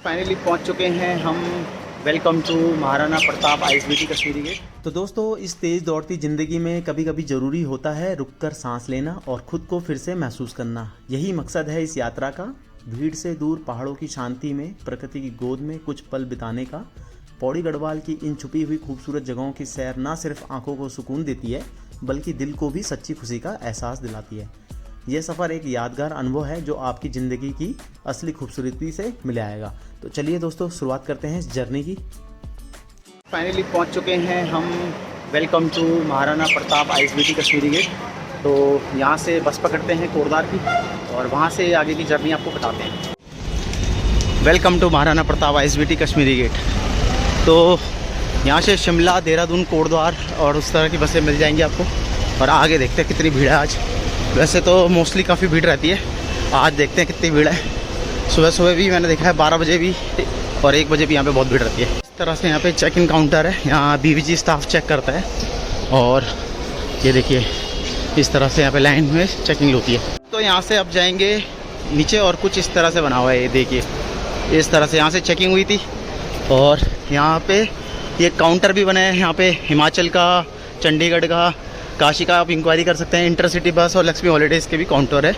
Finally पहुंच चुके हैं हम। Welcome to Maharana Pratap ISBT Kashmiri Gate. तो दोस्तों, इस तेज़ दौड़ती ज़िंदगी में कभी कभी ज़रूरी होता है रुककर सांस लेना और ख़ुद को फिर से महसूस करना। यही मकसद है इस यात्रा का। भीड़ से दूर पहाड़ों की शांति में, प्रकृति की गोद में कुछ पल बिताने का। पौड़ी गढ़वाल की इन छुपी हुई खूबसूरत जगहों की सैर न सिर्फ आंखों को सुकून देती है, बल्कि दिल को भी सच्ची खुशी का एहसास दिलाती है। यह सफ़र एक यादगार अनुभव है जो आपकी ज़िंदगी की असली खूबसूरती से मिलाएगा। तो चलिए दोस्तों, शुरुआत करते हैं इस जर्नी की। फाइनली पहुंच चुके हैं हम। Welcome to Maharana Pratap ISBT Kashmiri Gate. तो यहाँ से बस पकड़ते हैं कोटद्वार की और वहाँ से आगे की जर्नी आपको बताते हैं। Welcome to Maharana Pratap ISBT Kashmiri Gate. तो यहाँ से शिमला, देहरादून, कोटद्वार और उस तरह की बसें मिल जाएंगी आपको। और आगे देखते हैं कितनी भीड़ है आज। वैसे तो मोस्टली काफ़ी भीड़ रहती है, आज देखते हैं कितनी भीड़ है। सुबह सुबह भी मैंने देखा है 12 बजे भी और 1 बजे भी यहाँ पे बहुत भीड़ रहती है। इस तरह से यहाँ पे चेक इन काउंटर है, यहाँ बीवीजी स्टाफ चेक करता है। और ये देखिए इस तरह से यहाँ पे लाइन में चेकिंग होती है। तो यहाँ से अब जाएंगे नीचे और कुछ इस तरह से बना हुआ है। ये देखिए इस तरह से यहाँ से चेकिंग हुई थी और यहाँ पे ये काउंटर भी बने हैं। यहाँ पे हिमाचल का, चंडीगढ़ का, काशी का आप इंक्वायरी कर सकते हैं। इंटरसिटी बस और लक्ष्मी हॉलीडेज़ के भी काउंटर है।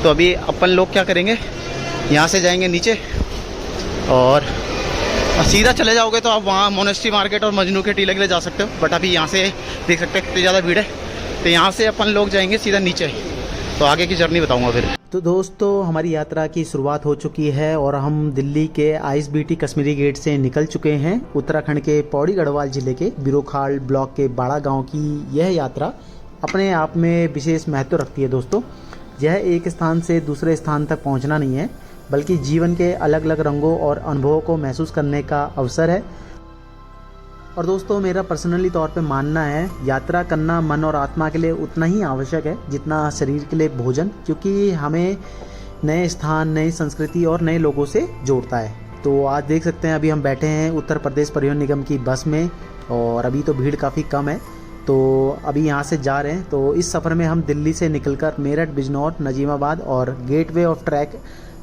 तो अभी अपन लोग क्या करेंगे, यहाँ से जाएंगे नीचे और सीधा चले जाओगे तो आप वहाँ मोनेस्ट्री मार्केट और मजनू के टीले के लिए जा सकते हो। बट अभी यहाँ से देख सकते हैं कितनी ज़्यादा भीड़ है। तो यहाँ से अपन लोग जाएंगे सीधा नीचे। तो आगे की जर्नी बताऊँगा फिर। तो दोस्तों, हमारी यात्रा की शुरुआत हो चुकी है और हम दिल्ली के आईएसबीटी कश्मीरी गेट से निकल चुके हैं। उत्तराखंड के पौड़ी गढ़वाल जिले के बिरोखाल ब्लॉक के बाड़ा गांव की यह यात्रा अपने आप में विशेष महत्व रखती है। दोस्तों, यह एक स्थान से दूसरे स्थान तक पहुंचना नहीं है, बल्कि जीवन के अलग अलग रंगों और अनुभवों को महसूस करने का अवसर है। और दोस्तों, मेरा पर्सनली तौर पे मानना है, यात्रा करना मन और आत्मा के लिए उतना ही आवश्यक है जितना शरीर के लिए भोजन, क्योंकि हमें नए स्थान, नई संस्कृति और नए लोगों से जोड़ता है। तो आज देख सकते हैं अभी हम बैठे हैं उत्तर प्रदेश परिवहन निगम की बस में और अभी तो भीड़ काफ़ी कम है। तो अभी यहाँ से जा रहे हैं। तो इस सफ़र में हम दिल्ली से निकलकर मेरठ, बिजनौर, नजीमाबाद और gateway of track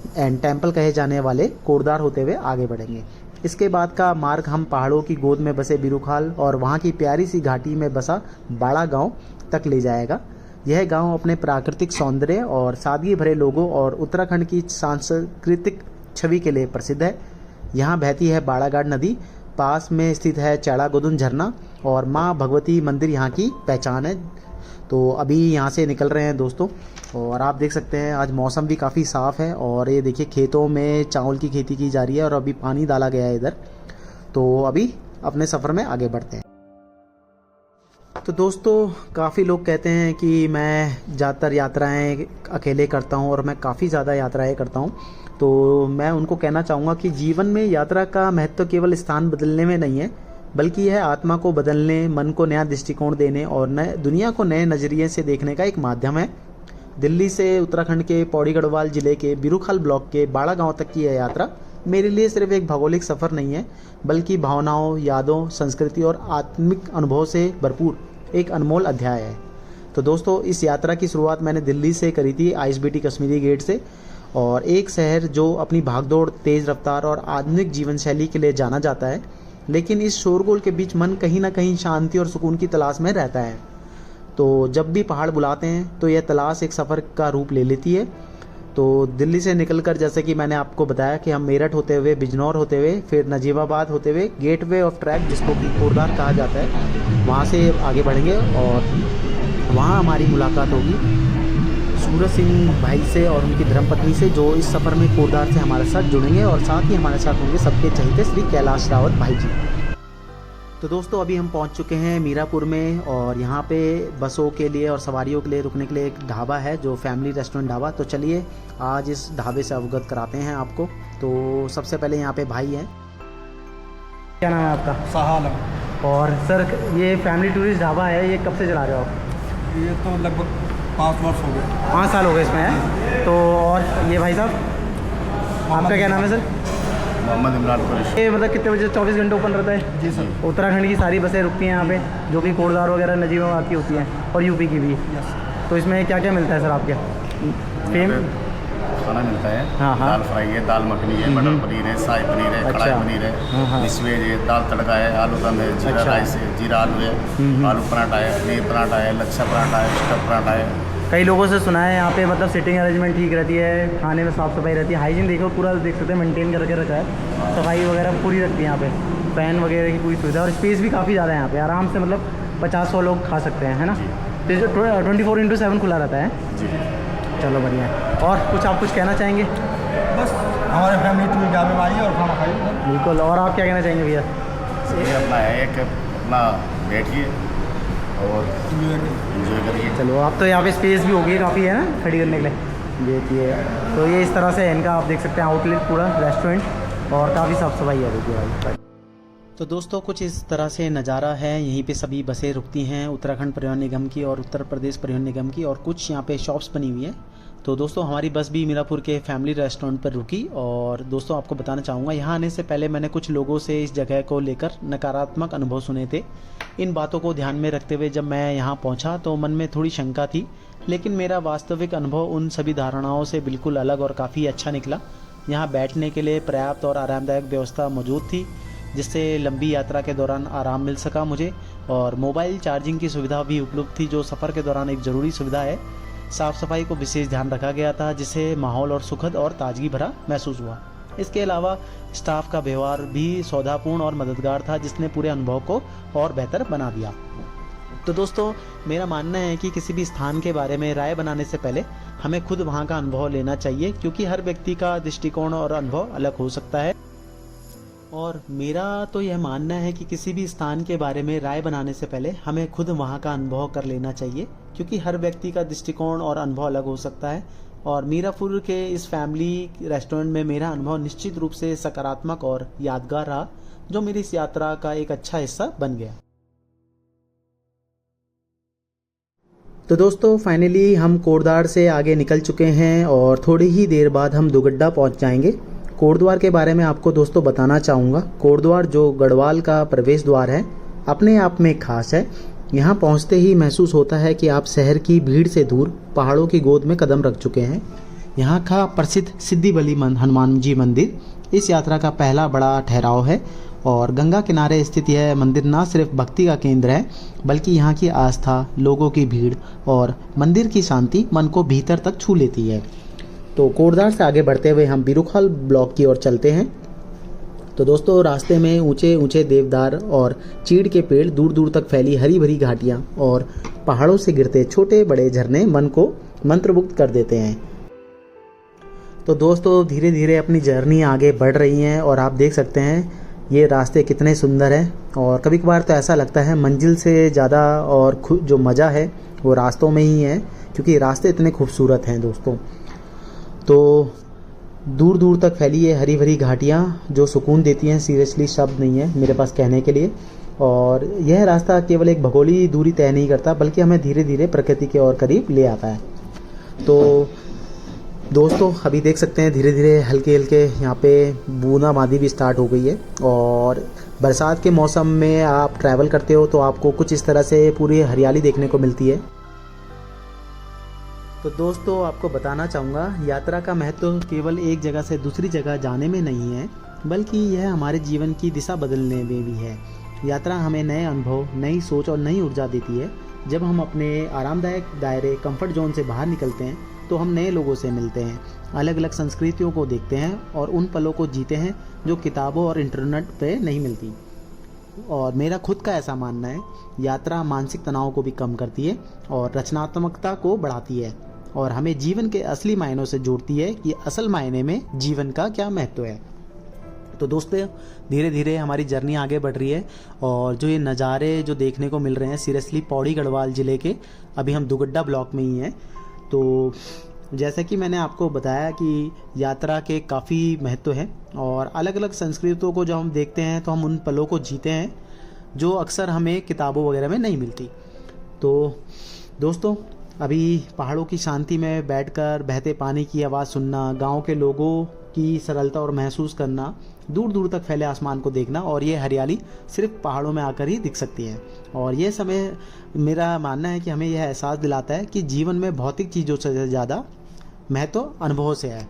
and temple कहे जाने वाले कोटद्वार होते हुए आगे बढ़ेंगे। इसके बाद का मार्ग हम पहाड़ों की गोद में बसे बिरोखाल और वहाँ की प्यारी सी घाटी में बसा बाड़ा गांव तक ले जाएगा। यह गांव अपने प्राकृतिक सौंदर्य और सादगी भरे लोगों और उत्तराखंड की सांस्कृतिक छवि के लिए प्रसिद्ध है। यहाँ बहती है बाड़ाघाट नदी, पास में स्थित है चैड़ा गोदुन झरना और माँ भगवती मंदिर यहाँ की पहचान है। तो अभी यहाँ से निकल रहे हैं दोस्तों। और आप देख सकते हैं आज मौसम भी काफ़ी साफ़ है और ये देखिए खेतों में चावल की खेती की जा रही है और अभी पानी डाला गया है इधर। तो अभी अपने सफ़र में आगे बढ़ते हैं। तो दोस्तों, काफ़ी लोग कहते हैं कि मैं ज़्यादातर यात्राएं अकेले करता हूं और मैं काफ़ी ज़्यादा यात्राएं करता हूं। तो मैं उनको कहना चाहूँगा कि जीवन में यात्रा का महत्व केवल स्थान बदलने में नहीं है, बल्कि यह आत्मा को बदलने, मन को नया दृष्टिकोण देने और नए दुनिया को नए नज़रिए से देखने का एक माध्यम है। दिल्ली से उत्तराखंड के पौड़ी गढ़वाल जिले के बिरोखाल ब्लॉक के बाड़ा गांव तक की यह यात्रा मेरे लिए सिर्फ एक भौगोलिक सफ़र नहीं है, बल्कि भावनाओं, यादों, संस्कृति और आत्मिक अनुभव से भरपूर एक अनमोल अध्याय है। तो दोस्तों, इस यात्रा की शुरुआत मैंने दिल्ली से करी थी, आईएसबीटी कश्मीरी गेट से। और एक शहर जो अपनी भागदौड़, तेज़ रफ्तार और आधुनिक जीवन शैली के लिए जाना जाता है, लेकिन इस शोरगुल के बीच मन कहीं ना कहीं शांति और सुकून की तलाश में रहता है। तो जब भी पहाड़ बुलाते हैं तो यह तलाश एक सफ़र का रूप ले लेती है। तो दिल्ली से निकलकर, जैसे कि मैंने आपको बताया कि हम मेरठ होते हुए, बिजनौर होते हुए, फिर नजीमाबाद होते हुए गेटवे ऑफ ट्रैक, जिसको कि कोटद्वार कहा जाता है, वहाँ से आगे बढ़ेंगे और वहाँ हमारी मुलाकात होगी सूरज सिंह भाई से और उनकी धर्मपत्नी से, जो इस सफ़र में कोटद्वार से हमारे साथ जुड़ेंगे। और साथ ही हमारे साथ होंगे सबके चहेते श्री कैलाश रावत भाई जी। तो दोस्तों, अभी हम पहुंच चुके हैं मीरापुर में और यहाँ पे बसों के लिए और सवारियों के लिए रुकने के लिए एक ढाबा है, जो फैमिली रेस्टोरेंट ढाबा। तो चलिए आज इस ढाबे से अवगत कराते हैं आपको। तो सबसे पहले यहाँ पे भाई हैं। क्या नाम है आपका? सहाल। और सर, ये फैमिली टूरिस्ट ढाबा है, ये कब से चला रहे हो आप? ये तो लगभग 5 वर्ष हो गए। 5 साल हो गए इसमें है। तो और ये भाई साहब, आपका क्या नाम है सर? मोहम्मद इमरान कुरैशी। ये मतलब कितने बजे 24 घंटे ओपन रहता है? जी सर। उत्तराखंड की सारी बसें रुकती हैं यहाँ पे, जो कि कोटद्वार वगैरह, नजीमाबाद की होती हैं और यूपी की भी। यस। तो इसमें क्या क्या मिलता है सर आपके? फेम खाना मिलता है। हाँ, हाँ। दाल फ्राई है, दाल मखनी है, मटर पनीर है, शाही पनीर है, अच्छा। कढ़ाई पनीर हाँ, हाँ। है, मिसवेज है, दाल तड़का है, आलू दम है, जीरा अच्छा। राइस है, जीरा आलू है, आलू पराठा है, पनीर पराठा है, लच्छा पराठा है, स्टफ पराठा है। कई लोगों से सुना है यहाँ पे मतलब सिटिंग अरेंजमेंट ठीक रहती है, खाने में साफ़ सफाई रहती है, हाइजीन देखो पूरा देख सकते हैं मेंटेन करके रखा है, सफाई वगैरह पूरी रखती है यहाँ पे, फैन वगैरह की पूरी सुविधा और स्पेस भी काफ़ी ज़्यादा है यहाँ पे, आराम से मतलब 50-100 लोग खा सकते हैं, है ना। तो 24/7 खुला रहता है। जी। चलो बढ़िया है। और कुछ आप कुछ कहना चाहेंगे? बस हमारे फैमिली टूर यहाँ पे आइए और खाना खाइए। बिल्कुल। और आप क्या कहना चाहेंगे भैया? ये अपना है एक अपना बैठिए और इंजॉय करिए। चलो, आप तो यहाँ पे स्पेस भी होगी काफ़ी, है ना, खड़ी करने के लिए। देखिए, तो ये इस तरह से इनका आप देख सकते हैं आउटलेट पूरा रेस्टोरेंट, और काफ़ी साफ़ सफाई है देखिए भाई। तो दोस्तों कुछ इस तरह से नज़ारा है, यहीं पे सभी बसें रुकती हैं उत्तराखंड परिवहन निगम की और उत्तर प्रदेश परिवहन निगम की, और कुछ यहाँ पे शॉप्स बनी हुई हैं। तो दोस्तों हमारी बस भी मीरापुर के फैमिली रेस्टोरेंट पर रुकी, और दोस्तों आपको बताना चाहूँगा यहाँ आने से पहले मैंने कुछ लोगों से इस जगह को लेकर नकारात्मक अनुभव सुने थे। इन बातों को ध्यान में रखते हुए जब मैं यहाँ पहुँचा तो मन में थोड़ी शंका थी, लेकिन मेरा वास्तविक अनुभव उन सभी धारणाओं से बिल्कुल अलग और काफ़ी अच्छा निकला। यहाँ बैठने के लिए पर्याप्त और आरामदायक व्यवस्था मौजूद थी, जिससे लंबी यात्रा के दौरान आराम मिल सका मुझे, और मोबाइल चार्जिंग की सुविधा भी उपलब्ध थी, जो सफ़र के दौरान एक ज़रूरी सुविधा है। साफ़ सफाई को विशेष ध्यान रखा गया था, जिससे माहौल और सुखद और ताजगी भरा महसूस हुआ। इसके अलावा स्टाफ का व्यवहार भी सौहार्दपूर्ण और मददगार था, जिसने पूरे अनुभव को और बेहतर बना दिया। तो दोस्तों मेरा मानना है कि किसी भी स्थान के बारे में राय बनाने से पहले हमें खुद वहाँ का अनुभव लेना चाहिए, क्योंकि हर व्यक्ति का दृष्टिकोण और अनुभव अलग हो सकता है। और मेरा तो यह मानना है कि किसी भी स्थान के बारे में राय बनाने से पहले हमें खुद वहाँ का अनुभव कर लेना चाहिए, क्योंकि हर व्यक्ति का दृष्टिकोण और अनुभव अलग हो सकता है। और मीरापुर के इस फैमिली रेस्टोरेंट में मेरा अनुभव निश्चित रूप से सकारात्मक और यादगार रहा, जो मेरी इस यात्रा का एक अच्छा हिस्सा बन गया। तो दोस्तों फाइनली हम कोटद्वार से आगे निकल चुके हैं, और थोड़ी ही देर बाद हम दुगड्डा पहुंच जाएंगे। कोटद्वार के बारे में आपको दोस्तों बताना चाहूँगा। कोटद्वार जो गढ़वाल का प्रवेश द्वार है, अपने आप में खास है। यहाँ पहुँचते ही महसूस होता है कि आप शहर की भीड़ से दूर पहाड़ों की गोद में कदम रख चुके हैं। यहाँ का प्रसिद्ध सिद्धि बली हनुमान जी मंदिर इस यात्रा का पहला बड़ा ठहराव है, और गंगा किनारे स्थित यह मंदिर न सिर्फ भक्ति का केंद्र है, बल्कि यहाँ की आस्था, लोगों की भीड़ और मंदिर की शांति मन को भीतर तक छू लेती है। तो कोटद्वार से आगे बढ़ते हुए हम बिरुखाल ब्लॉक की ओर चलते हैं। तो दोस्तों रास्ते में ऊंचे ऊंचे देवदार और चीड़ के पेड़, दूर दूर तक फैली हरी भरी घाटियाँ और पहाड़ों से गिरते छोटे बड़े झरने मन को मंत्रमुग्ध कर देते हैं। तो दोस्तों धीरे धीरे अपनी जर्नी आगे बढ़ रही है, और आप देख सकते हैं ये रास्ते कितने सुंदर हैं। और कभी कभार तो ऐसा लगता है मंजिल से ज़्यादा और जो मज़ा है वो रास्तों में ही है, क्योंकि रास्ते इतने खूबसूरत हैं दोस्तों। तो दूर दूर तक फैली ये हरी भरी घाटियाँ जो सुकून देती हैं, सीरियसली शब्द नहीं है मेरे पास कहने के लिए। और यह रास्ता केवल एक भौगोलिक दूरी तय नहीं करता, बल्कि हमें धीरे धीरे प्रकृति के और करीब ले आता है। तो दोस्तों अभी देख सकते हैं धीरे धीरे हल्के हल्के यहाँ पे बूंदाबांदी भी स्टार्ट हो गई है, और बरसात के मौसम में आप ट्रैवल करते हो तो आपको कुछ इस तरह से पूरी हरियाली देखने को मिलती है। तो दोस्तों आपको बताना चाहूँगा यात्रा का महत्व केवल एक जगह से दूसरी जगह जाने में नहीं है, बल्कि यह हमारे जीवन की दिशा बदलने में भी है। यात्रा हमें नए अनुभव, नई सोच और नई ऊर्जा देती है। जब हम अपने आरामदायक दायरे, कंफर्ट जोन से बाहर निकलते हैं तो हम नए लोगों से मिलते हैं, अलग अलग संस्कृतियों को देखते हैं और उन पलों को जीते हैं जो किताबों और इंटरनेट पे नहीं मिलती। और मेरा खुद का ऐसा मानना है, यात्रा मानसिक तनाव को भी कम करती है और रचनात्मकता को बढ़ाती है, और हमें जीवन के असली मायनों से जोड़ती है कि असल मायने में जीवन का क्या महत्व है। तो दोस्तों धीरे धीरे हमारी जर्नी आगे बढ़ रही है, और जो ये नज़ारे जो देखने को मिल रहे हैं सीरियसली पौड़ी गढ़वाल ज़िले के, अभी हम दुगड्डा ब्लॉक में ही हैं। तो जैसा कि मैंने आपको बताया कि यात्रा के काफ़ी महत्व हैं, और अलग अलग संस्कृतियों को जब हम देखते हैं तो हम उन पलों को जीते हैं जो अक्सर हमें किताबों वगैरह में नहीं मिलती। तो दोस्तों अभी पहाड़ों की शांति में बैठकर बहते पानी की आवाज़ सुनना, गांव के लोगों की सरलता और महसूस करना, दूर दूर तक फैले आसमान को देखना, और ये हरियाली सिर्फ पहाड़ों में आकर ही दिख सकती है। और ये समय मेरा मानना है कि हमें यह एहसास दिलाता है कि जीवन में भौतिक चीज़ों से ज़्यादा महत्व अनुभव से है।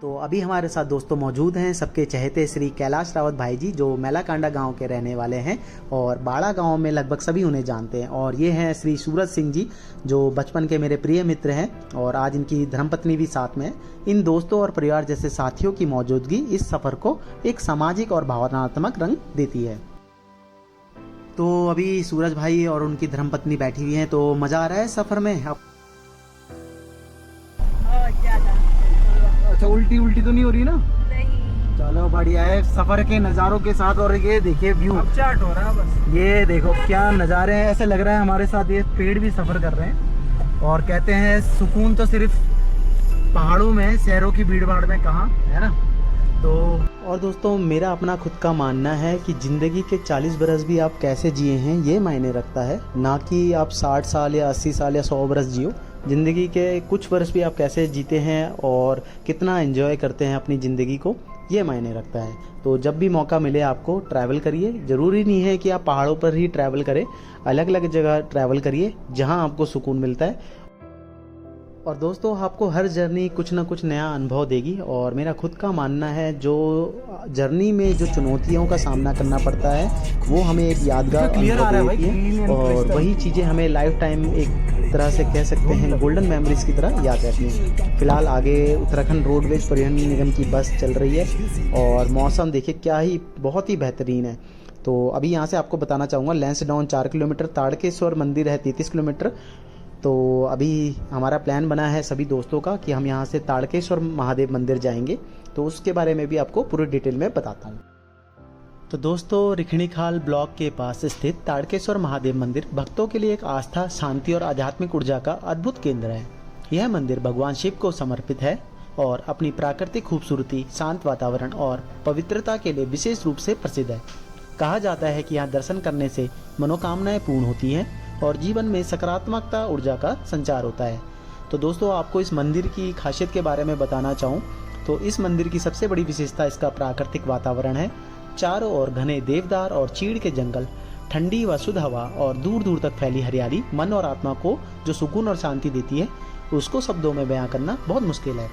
तो अभी हमारे साथ दोस्तों मौजूद हैं सबके चहेते श्री कैलाश रावत भाई जी, जो मेलाकांडा गांव के रहने वाले हैं और बाड़ा गांव में लगभग सभी उन्हें जानते हैं। और ये हैं श्री सूरज सिंह जी, जो बचपन के मेरे प्रिय मित्र हैं और आज इनकी धर्मपत्नी भी साथ में है। इन दोस्तों और परिवार जैसे साथियों की मौजूदगी इस सफ़र को एक सामाजिक और भावनात्मक रंग देती है। तो अभी सूरज भाई और उनकी धर्मपत्नी बैठी हुई हैं, तो मज़ा आ रहा है सफ़र में? अच्छा, उल्टी तो नहीं हो रही ना? नहीं। चलो बढ़िया है, सफर के नज़ारों के साथ। और ये देखिए व्यू, अब चाट हो रहा है बस। ये देखो क्या नज़ारे हैं, ऐसे लग रहा है हमारे साथ ये पेड़ भी सफ़र कर रहे हैं। और कहते हैं सुकून तो सिर्फ पहाड़ों में, शहरों की भीड़ भाड़ में कहाँ, है ना? तो और दोस्तों मेरा अपना खुद का मानना है कि ज़िंदगी के 40 बरस भी आप कैसे जिए हैं ये मायने रखता है, ना कि आप 60 साल या 80 साल या 100 बरस जियो। ज़िंदगी के कुछ वर्ष भी आप कैसे जीते हैं और कितना एंजॉय करते हैं अपनी ज़िंदगी को, ये मायने रखता है। तो जब भी मौका मिले आपको ट्रैवल करिए। ज़रूरी नहीं है कि आप पहाड़ों पर ही ट्रैवल करें, अलग अलग जगह ट्रैवल करिए जहां आपको सुकून मिलता है। और दोस्तों आपको हर जर्नी कुछ ना कुछ नया अनुभव देगी। और मेरा खुद का मानना है जो जर्नी में जो चुनौतियों का सामना करना पड़ता है वो हमें एक यादगार अनुभव देती है और वही चीज़ें हमें लाइफ टाइम एक तरह से कह सकते हैं गोल्डन मेमोरीज की तरह याद रहती हैं। फिलहाल आगे उत्तराखंड रोडवेज परिवहन निगम की बस चल रही है और मौसम देखिए क्या ही बहुत ही बेहतरीन है। तो अभी यहाँ से आपको बताना चाहूँगा लैंसडाउन 4 किलोमीटर, ताड़केश्वर मंदिर है 33 किलोमीटर। तो अभी हमारा प्लान बना है सभी दोस्तों का कि हम यहाँ से ताड़केश्वर महादेव मंदिर जाएंगे, तो उसके बारे में भी आपको पूरी डिटेल में बताता हूँ। तो दोस्तों रिखणीखाल ब्लॉक के पास स्थित ताड़केश्वर महादेव मंदिर भक्तों के लिए एक आस्था, शांति और आध्यात्मिक ऊर्जा का अद्भुत केंद्र है। यह मंदिर भगवान शिव को समर्पित है और अपनी प्राकृतिक खूबसूरती, शांत वातावरण और पवित्रता के लिए विशेष रूप से प्रसिद्ध है। कहा जाता है कि यहाँ दर्शन करने से मनोकामनाएं पूर्ण होती हैं और जीवन में सकारात्मकता ऊर्जा का संचार होता है। तो दोस्तों आपको इस मंदिर की खासियत के बारे में बताना चाहूँ तो इस मंदिर की सबसे बड़ी विशेषता इसका प्राकृतिक वातावरण है। चारों ओर घने देवदार और चीड़ के जंगल, ठंडी व शुद्ध हवा और दूर दूर तक फैली हरियाली मन और आत्मा को जो सुकून और शांति देती है उसको शब्दों में बयां करना बहुत मुश्किल है।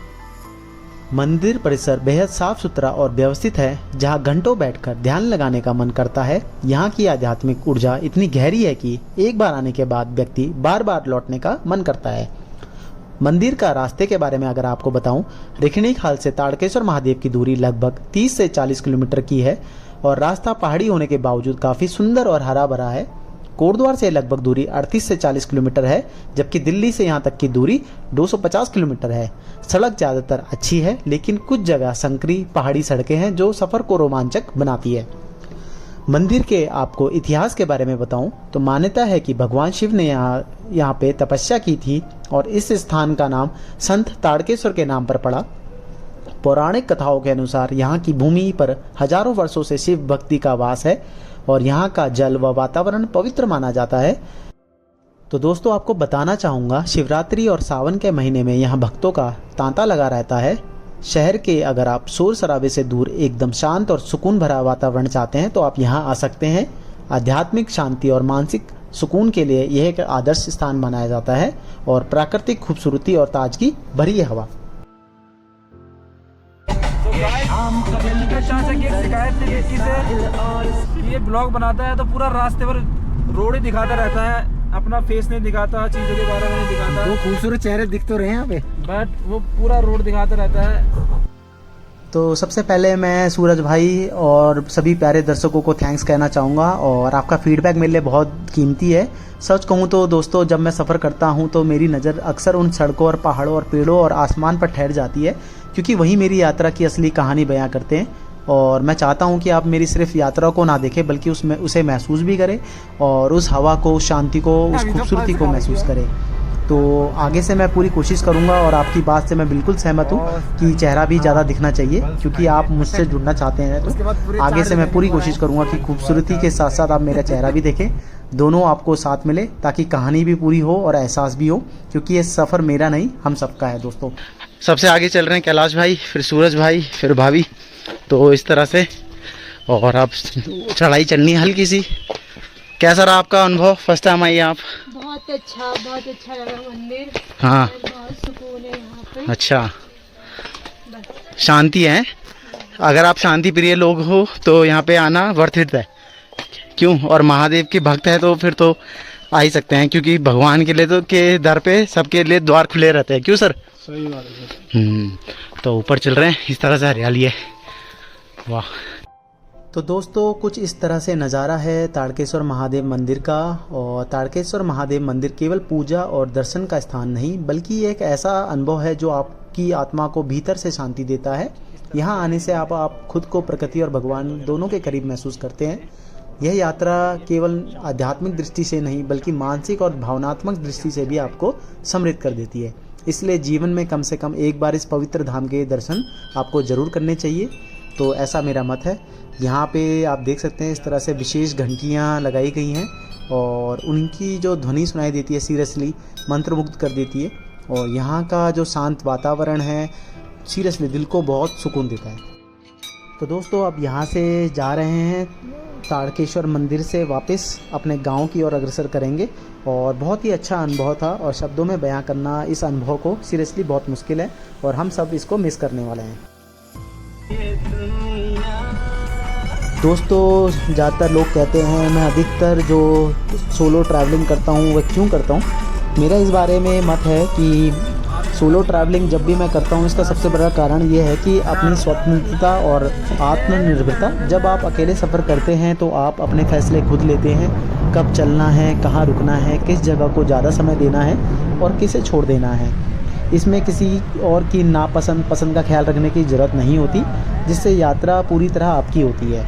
मंदिर परिसर बेहद साफ सुथरा और व्यवस्थित है, जहां घंटों बैठकर ध्यान लगाने का मन करता है। यहाँ की आध्यात्मिक ऊर्जा इतनी गहरी है कि एक बार आने के बाद व्यक्ति बार बार लौटने का मन करता है। मंदिर का रास्ते के बारे में अगर आपको बताऊं, रिखणीखाल से ताड़केश्वर महादेव की दूरी लगभग 30 से 40 किलोमीटर की है और रास्ता पहाड़ी होने के बावजूद काफ़ी सुंदर और हरा भरा है। कोटद्वार से लगभग दूरी 38 से 40 किलोमीटर है, जबकि दिल्ली से यहाँ तक की दूरी 250 किलोमीटर है। सड़क ज़्यादातर अच्छी है, लेकिन कुछ जगह संकरी पहाड़ी सड़कें हैं जो सफ़र को रोमांचक बनाती है। मंदिर के आपको इतिहास के बारे में बताऊं तो मान्यता है कि भगवान शिव ने यहाँ पे तपस्या की थी और इस स्थान का नाम संत ताड़केश्वर के नाम पर पड़ा। पौराणिक कथाओं के अनुसार यहाँ की भूमि पर हजारों वर्षों से शिव भक्ति का वास है और यहाँ का जल व वातावरण पवित्र माना जाता है। तो दोस्तों आपको बताना चाहूँगा शिवरात्रि और सावन के महीने में यहाँ भक्तों का तांता लगा रहता है। शहर के अगर आप शोर शराबे से दूर एकदम शांत और सुकून भरा वातावरण चाहते हैं तो आप यहाँ आ सकते हैं। आध्यात्मिक शांति और मानसिक सुकून के लिए यह एक आदर्श स्थान माना जाता है और प्राकृतिक खूबसूरती और ताजगी भरी हवा। शिकायत थी विक्की से, ये ब्लॉग बनाता है तो पूरा रास्ते पर रोड ही दिखाता रहता है, अपना फेस नहीं दिखाता, चीजों के बारे में नहीं दिखाता। दो खूबसूरत चेहरे दिख तो रहे हैं यहाँ पे, बट वो पूरा रोड दिखाता रहता है। तो सबसे पहले मैं सूरज भाई और सभी प्यारे दर्शकों को थैंक्स कहना चाहूँगा और आपका फीडबैक मेरे लिए बहुत कीमती है। सच कहूँ तो दोस्तों जब मैं सफ़र करता हूँ तो मेरी नज़र अक्सर उन सड़कों और पहाड़ों और पेड़ों और आसमान पर ठहर जाती है, क्योंकि वही मेरी यात्रा की असली कहानी बयां करते हैं। और मैं चाहता हूं कि आप मेरी सिर्फ यात्रा को ना देखें बल्कि उसमें उसे महसूस भी करें और उस हवा को, उस शांति को, उस खूबसूरती को महसूस करें। तो आगे से मैं पूरी कोशिश करूंगा और आपकी बात से मैं बिल्कुल सहमत हूं कि चेहरा भी ज़्यादा दिखना चाहिए, क्योंकि आप मुझसे जुड़ना चाहते हैं। तो आगे से मैं पूरी कोशिश करूंगा कि खूबसूरती के साथ साथ आप मेरा चेहरा भी देखें, दोनों आपको साथ मिले ताकि कहानी भी पूरी हो और एहसास भी हो, क्योंकि ये सफ़र मेरा नहीं हम सबका है। दोस्तों सबसे आगे चल रहे हैं कैलाश भाई, फिर सूरज भाई, फिर भाभी। तो इस तरह से और अब चढ़ाई चलनी है हल्की सी। कैसा रहा आपका अनुभव? फर्स्ट टाइम आई आप? बहुत अच्छा लगा मंदिर। हाँ, बहुत सुकून है यहाँ अच्छा, शांति है। अगर आप शांति प्रिय लोग हो तो यहाँ पे आना वर्थ इट है। क्यों? और महादेव के भक्त है तो फिर तो आ ही सकते हैं, क्योंकि भगवान के लिए तो के दर पे सबके लिए द्वार खुले रहते हैं। क्यों सर? सही बात है। तो ऊपर चल रहे हैं, इस तरह से हरियाली है। वाह। तो दोस्तों कुछ इस तरह से नज़ारा है ताड़केश्वर महादेव मंदिर का। और ताड़केश्वर महादेव मंदिर केवल पूजा और दर्शन का स्थान नहीं, बल्कि एक ऐसा अनुभव है जो आपकी आत्मा को भीतर से शांति देता है। यहाँ आने से आप खुद को प्रकृति और भगवान दोनों के करीब महसूस करते हैं। यह यात्रा केवल आध्यात्मिक दृष्टि से नहीं, बल्कि मानसिक और भावनात्मक दृष्टि से भी आपको समृद्ध कर देती है। इसलिए जीवन में कम से कम एक बार इस पवित्र धाम के दर्शन आपको ज़रूर करने चाहिए। तो ऐसा मेरा मत है। यहाँ पे आप देख सकते हैं इस तरह से विशेष घंटियाँ लगाई गई हैं और उनकी जो ध्वनि सुनाई देती है सीरियसली मंत्रमुग्ध कर देती है। और यहाँ का जो शांत वातावरण है सीरियसली दिल को बहुत सुकून देता है। तो दोस्तों अब यहाँ से जा रहे हैं ताड़केश्वर मंदिर से वापस अपने गांव की ओर अग्रसर करेंगे। और बहुत ही अच्छा अनुभव था और शब्दों में बयां करना इस अनुभव को सीरियसली बहुत मुश्किल है और हम सब इसको मिस करने वाले हैं। दोस्तों ज़्यादातर लोग कहते हैं मैं अधिकतर जो सोलो ट्रैवलिंग करता हूँ वह क्यों करता हूँ। मेरा इस बारे में मत है कि सोलो ट्रैवलिंग जब भी मैं करता हूँ इसका सबसे बड़ा कारण ये है कि अपनी स्वतंत्रता और आत्मनिर्भरता। जब आप अकेले सफ़र करते हैं तो आप अपने फैसले खुद लेते हैं, कब चलना है, कहाँ रुकना है, किस जगह को ज़्यादा समय देना है और किसे छोड़ देना है। इसमें किसी और की पसंद का ख्याल रखने की ज़रूरत नहीं होती, जिससे यात्रा पूरी तरह आपकी होती है।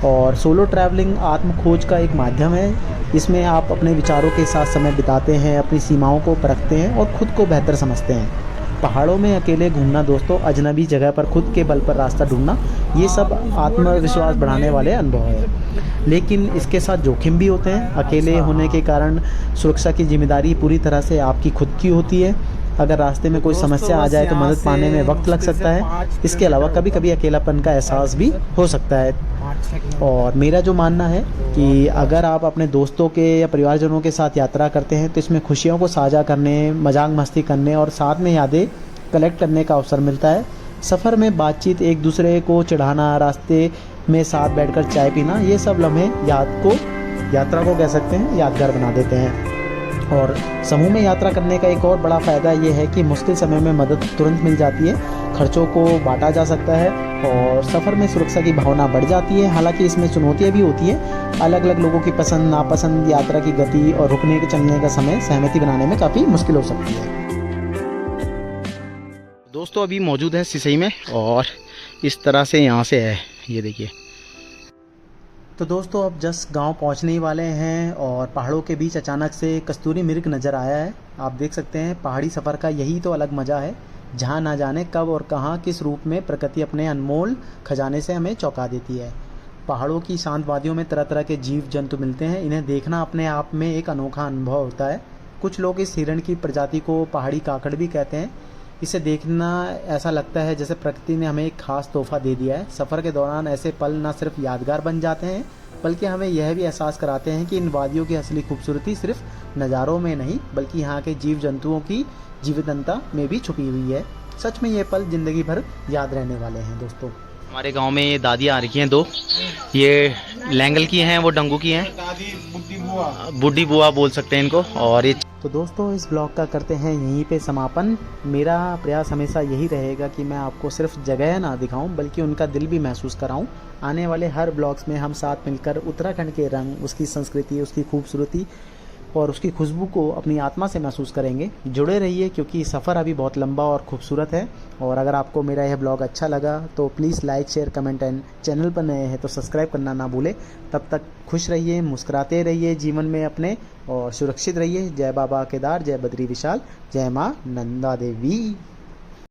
और सोलो ट्रैवलिंग आत्म खोज का एक माध्यम है। इसमें आप अपने विचारों के साथ समय बिताते हैं, अपनी सीमाओं को परखते हैं और ख़ुद को बेहतर समझते हैं। पहाड़ों में अकेले घूमना दोस्तों, अजनबी जगह पर खुद के बल पर रास्ता ढूंढना, ये सब आत्मविश्वास बढ़ाने वाले अनुभव है। लेकिन इसके साथ जोखिम भी होते हैं। अकेले होने के कारण सुरक्षा की जिम्मेदारी पूरी तरह से आपकी खुद की होती है। अगर रास्ते में कोई समस्या आ जाए तो मदद पाने में वक्त लग सकता है। इसके अलावा कभी कभी अकेलापन का एहसास भी हो सकता है। और मेरा जो मानना है कि अगर आप अपने दोस्तों के या परिवारजनों के साथ यात्रा करते हैं तो इसमें खुशियों को साझा करने, मजाक मस्ती करने और साथ में यादें कलेक्ट करने का अवसर मिलता है। सफ़र में बातचीत, एक दूसरे को चढ़ाना, रास्ते में साथ बैठकर चाय पीना, ये सब लम्हे यात्रा को कह सकते हैं यादगार बना देते हैं। और समूह में यात्रा करने का एक और बड़ा फ़ायदा ये है कि मुश्किल समय में मदद तुरंत मिल जाती है, खर्चों को बांटा जा सकता है और सफ़र में सुरक्षा की भावना बढ़ जाती है। हालांकि इसमें चुनौतियाँ भी होती हैं। अलग अलग लोगों की पसंद नापसंद, यात्रा की गति और रुकने के चलने का समय सहमति बनाने में काफ़ी मुश्किल हो सकती है। दोस्तों अभी मौजूद है सिसई में और इस तरह से यहाँ से है, ये देखिए। तो दोस्तों अब जस्ट गांव पहुंचने ही वाले हैं और पहाड़ों के बीच अचानक से कस्तूरी मृग नज़र आया है। आप देख सकते हैं पहाड़ी सफ़र का यही तो अलग मज़ा है, जहां ना जाने कब और कहां किस रूप में प्रकृति अपने अनमोल खजाने से हमें चौंका देती है। पहाड़ों की शांत वादियों में तरह तरह के जीव जंतु मिलते हैं। इन्हें देखना अपने आप में एक अनोखा अनुभव होता है। कुछ लोग इस हिरण की प्रजाति को पहाड़ी काकड़ भी कहते हैं। इसे देखना ऐसा लगता है जैसे प्रकृति ने हमें एक खास तोहफा दे दिया है। सफ़र के दौरान ऐसे पल न सिर्फ यादगार बन जाते हैं, बल्कि हमें यह भी एहसास कराते हैं कि इन वादियों की असली खूबसूरती सिर्फ नज़ारों में नहीं, बल्कि यहाँ के जीव जंतुओं की जीवंतता में भी छुपी हुई है। सच में ये पल ज़िंदगी भर याद रहने वाले हैं दोस्तों। हमारे गांव में ये दादियाँ आ रखी हैं दो, ये लैंगल की हैं, वो डंगू की हैं, बुढ़ी बुआ बोल सकते हैं इनको। और ये तो दोस्तों इस ब्लॉग का करते हैं यहीं पे समापन। मेरा प्रयास हमेशा यही रहेगा कि मैं आपको सिर्फ जगह ना दिखाऊं, बल्कि उनका दिल भी महसूस कराऊं। आने वाले हर ब्लॉग्स में हम साथ मिलकर उत्तराखंड के रंग, उसकी संस्कृति, उसकी खूबसूरती और उसकी खुशबू को अपनी आत्मा से महसूस करेंगे। जुड़े रहिए क्योंकि सफ़र अभी बहुत लंबा और खूबसूरत है। और अगर आपको मेरा यह ब्लॉग अच्छा लगा तो please like, share, comment and channel पर नए हैं तो सब्सक्राइब करना ना भूलें। तब तक खुश रहिए, मुस्कुराते रहिए जीवन में अपने और सुरक्षित रहिए। जय बाबा केदार, जय बद्री विशाल, जय माँ नंदा देवी।